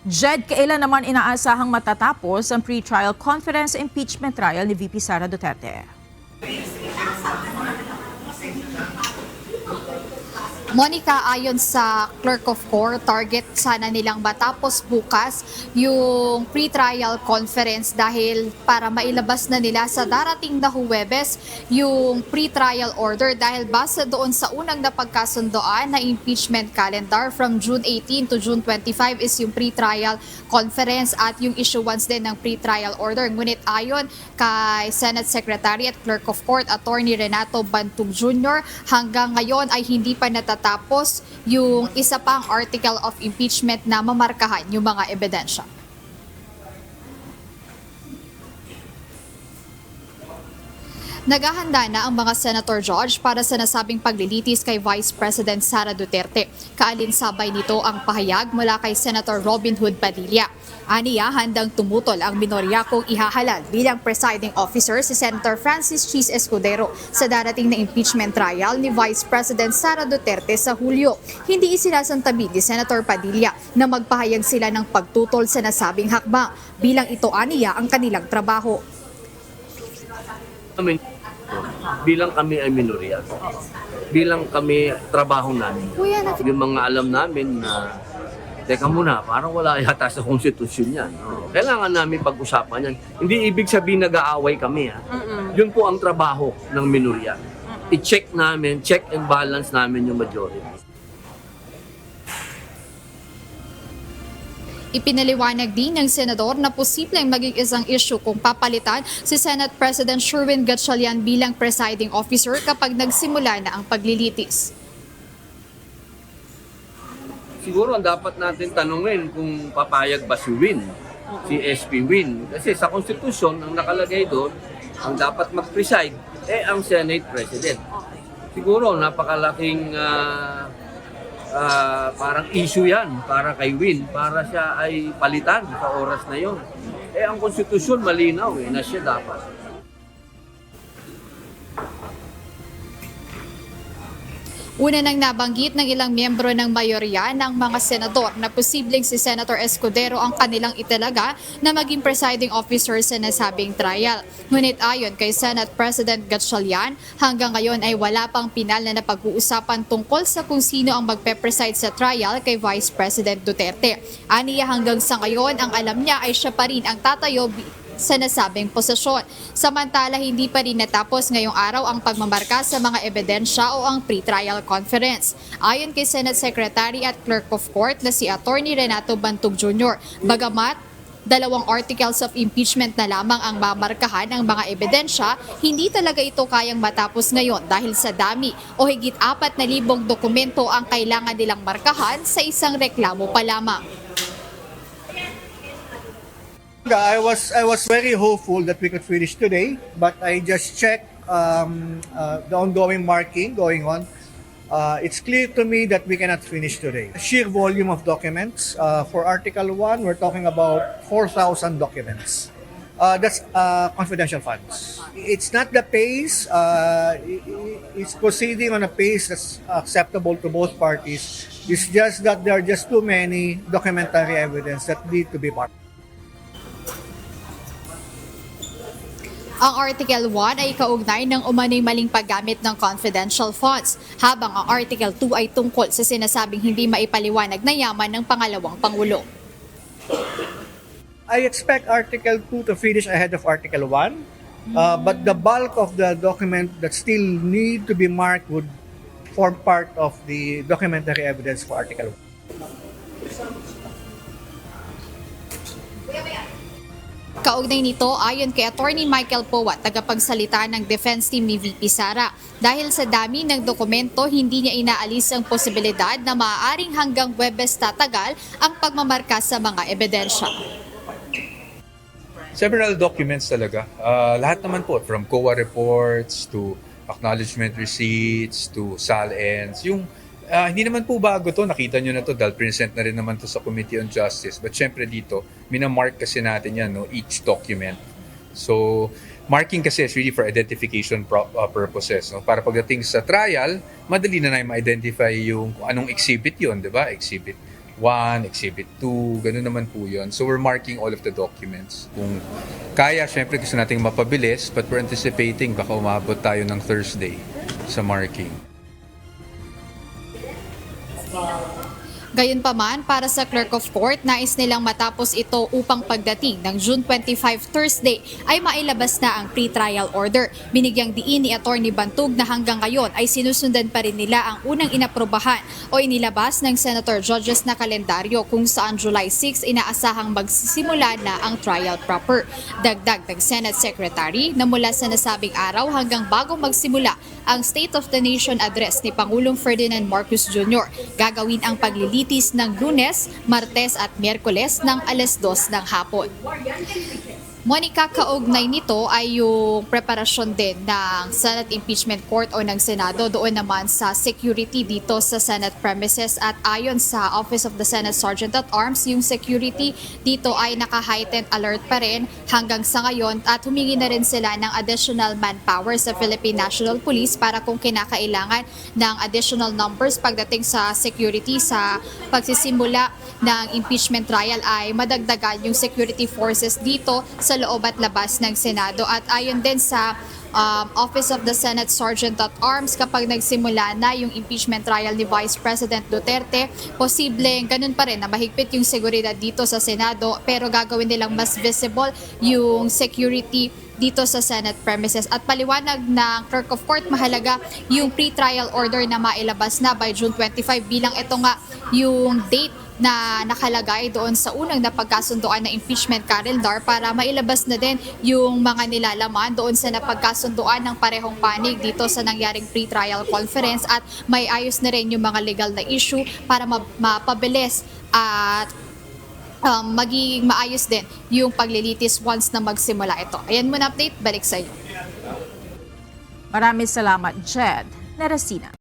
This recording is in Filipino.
Jed, kailan naman inaasahang matatapos ang pre-trial conference impeachment trial ni VP Sara Duterte? Monica, ayon sa Clerk of Court, target sana nilang matapos bukas yung pre-trial conference dahil para mailabas na nila sa darating na Huwebes yung pre-trial order dahil base doon sa unang napagkasundoan na impeachment calendar from June 18 to June 25 is yung pre-trial conference at yung issuance din ng pre-trial order. Ngunit ayon kay Senate Secretary at Clerk of Court, Attorney Renato Bantug Jr., hanggang ngayon ay hindi pa natatapos yung isa pang article of impeachment na mamarkahan yung mga ebidensya. Naghahanda na ang mga Senator Judge para sa nasabing paglilitis kay Vice President Sara Duterte. Kaalinsabay nito ang pahayag mula kay Senator Robin Hood Padilla. Aniya, handang tumutol ang minorya kung ihahalal bilang presiding officer si Senator Francis Cheese Escudero sa darating na impeachment trial ni Vice President Sara Duterte sa Hulyo. Hindi isinasantabi ni Senator Padilla na magpahayag sila ng pagtutol sa nasabing hakbang bilang ito aniya ang kanilang trabaho. Bilang kami ay minorya, bilang kami trabaho namin, yung mga alam namin na teka muna, parang wala yata sa konstitusyon yan. No? Kailangan namin pag-usapan yan. Hindi ibig sabihin nag-aaway kami. Yun po ang trabaho ng minorya. I-check namin, check and balance namin yung majority. Ipinaliwanag din ng senador na posibleng maging isang issue kung papalitan si Senate President Sherwin Gatchalian bilang presiding officer kapag nagsimula na ang paglilitis. Siguro ang dapat natin tanungin kung papayag ba si Win, si SP Win. Kasi sa konstitusyon, ang nakalagay doon, ang dapat mag-preside, ang Senate President. Siguro napakalaking parang issue yan para kay Win, para siya ay palitan sa oras na yon. Ang konstitusyon malinaw na siya dapat. Una nang nabanggit ng ilang miyembro ng mayorya ng mga senador na posibleng si Senator Escudero ang kanilang italaga na maging presiding officer sa nasabing trial. Ngunit ayon kay Senate President Gatchalian, hanggang ngayon ay wala pang pinal na napag-uusapan tungkol sa kung sino ang magpe-preside sa trial kay Vice President Duterte. Aniya hanggang sa ngayon, ang alam niya ay siya pa rin ang tatayo sa nasabing posisyon. Samantala, hindi pa rin natapos ngayong araw ang pagmamarka sa mga ebidensya o ang pre-trial conference. Ayon kay Senate Secretary at Clerk of Court na si Attorney Renato Bantug Jr., bagamat 2 articles of impeachment na lamang ang mamarkahan ng mga ebidensya, hindi talaga ito kayang matapos ngayon dahil sa dami o higit 4,000 dokumento ang kailangan nilang markahan sa isang reklamo pa lamang. I was very hopeful that we could finish today, but I just checked the ongoing marking going on. It's clear to me that we cannot finish today. Sheer volume of documents. For Article 1, we're talking about 4,000 documents. That's confidential funds. It's not the pace. It's proceeding on a pace that's acceptable to both parties. It's just that there are just too many documentary evidence that need to be part. Ang Article 1 ay kaugnay ng umano'y maling paggamit ng confidential funds, habang ang Article 2 ay tungkol sa sinasabing hindi maipaliwanag na yaman ng pangalawang Pangulo. I expect Article 2 to finish ahead of Article 1, but the bulk of the document that still need to be marked would form part of the documentary evidence for Article 1. Kaugnay nito, ayon kay Attorney Michael Powa, tagapagsalita ng defense team ni VP Sara, dahil sa dami ng dokumento, hindi niya inaalis ang posibilidad na maaaring hanggang Huwebes tatagal ang pagmamarka sa mga ebidensya. Several documents talaga. Lahat naman po, from COA reports to acknowledgement receipts to SAL-ends. Hindi naman po bago to, nakita nyo na to dahil present na rin naman to sa Committee on Justice. But syempre dito, minamark kasi natin yan, no, each document. So, marking kasi is really for identification purposes. No? Para pagdating sa trial, madali na na ma-identify yung anong exhibit yun, di ba? Exhibit 1, Exhibit 2, ganun naman po yun. So we're marking all of the documents. Kung kaya, syempre gusto nating mapabilis, but we're anticipating baka umabot tayo ng Thursday sa marking. Gayunpaman, para sa Clerk of Court, nais nilang matapos ito upang pagdating ng June 25 Thursday ay mailabas na ang pre-trial order. Binigyang diin ni Atty. Bantug na hanggang ngayon ay sinusundan pa rin nila ang unang inaprobahan o inilabas ng Senator Judges na kalendaryo kung saan July 6 inaasahang magsisimula na ang trial proper. Dagdag ng Senate Secretary na mula sa nasabing araw hanggang bago magsimula ang State of the Nation address ni Pangulong Ferdinand Marcos Jr. gagawin ang paglilitis ng Lunes, Martes at Miyerkules ng alas 2 ng hapon. Monica, kaugnay nito ay yung preparasyon din ng Senate Impeachment Court o ng Senado doon naman sa security dito sa Senate premises at ayon sa Office of the Senate Sergeant at Arms, yung security dito ay naka-heightened alert pa rin hanggang sa ngayon at humingi na rin sila ng additional manpower sa Philippine National Police para kung kinakailangan ng additional numbers pagdating sa security sa pagsisimula ng impeachment trial ay madagdagan yung security forces dito sa loob at labas ng Senado. At ayon din sa Office of the Senate Sergeant at Arms, kapag nagsimula na yung impeachment trial ni Vice President Duterte, posibleng ganun pa rin na mahigpit yung seguridad dito sa Senado pero gagawin nilang mas visible yung security dito sa Senate premises. At paliwanag ng Clerk of Court, mahalaga yung pre-trial order na mailabas na by June 25 bilang ito nga yung date na nakalagay doon sa unang napagkasunduan na impeachment calendar para mailabas na din yung mga nilalaman doon sa napagkasunduan ng parehong panig dito sa nangyaring pre-trial conference at may ayos na rin yung mga legal na issue para mapabilis at maging maayos din yung paglilitis once na magsimula ito. Ayan muna update, balik sa iyo. Maraming salamat, Jed Neresina.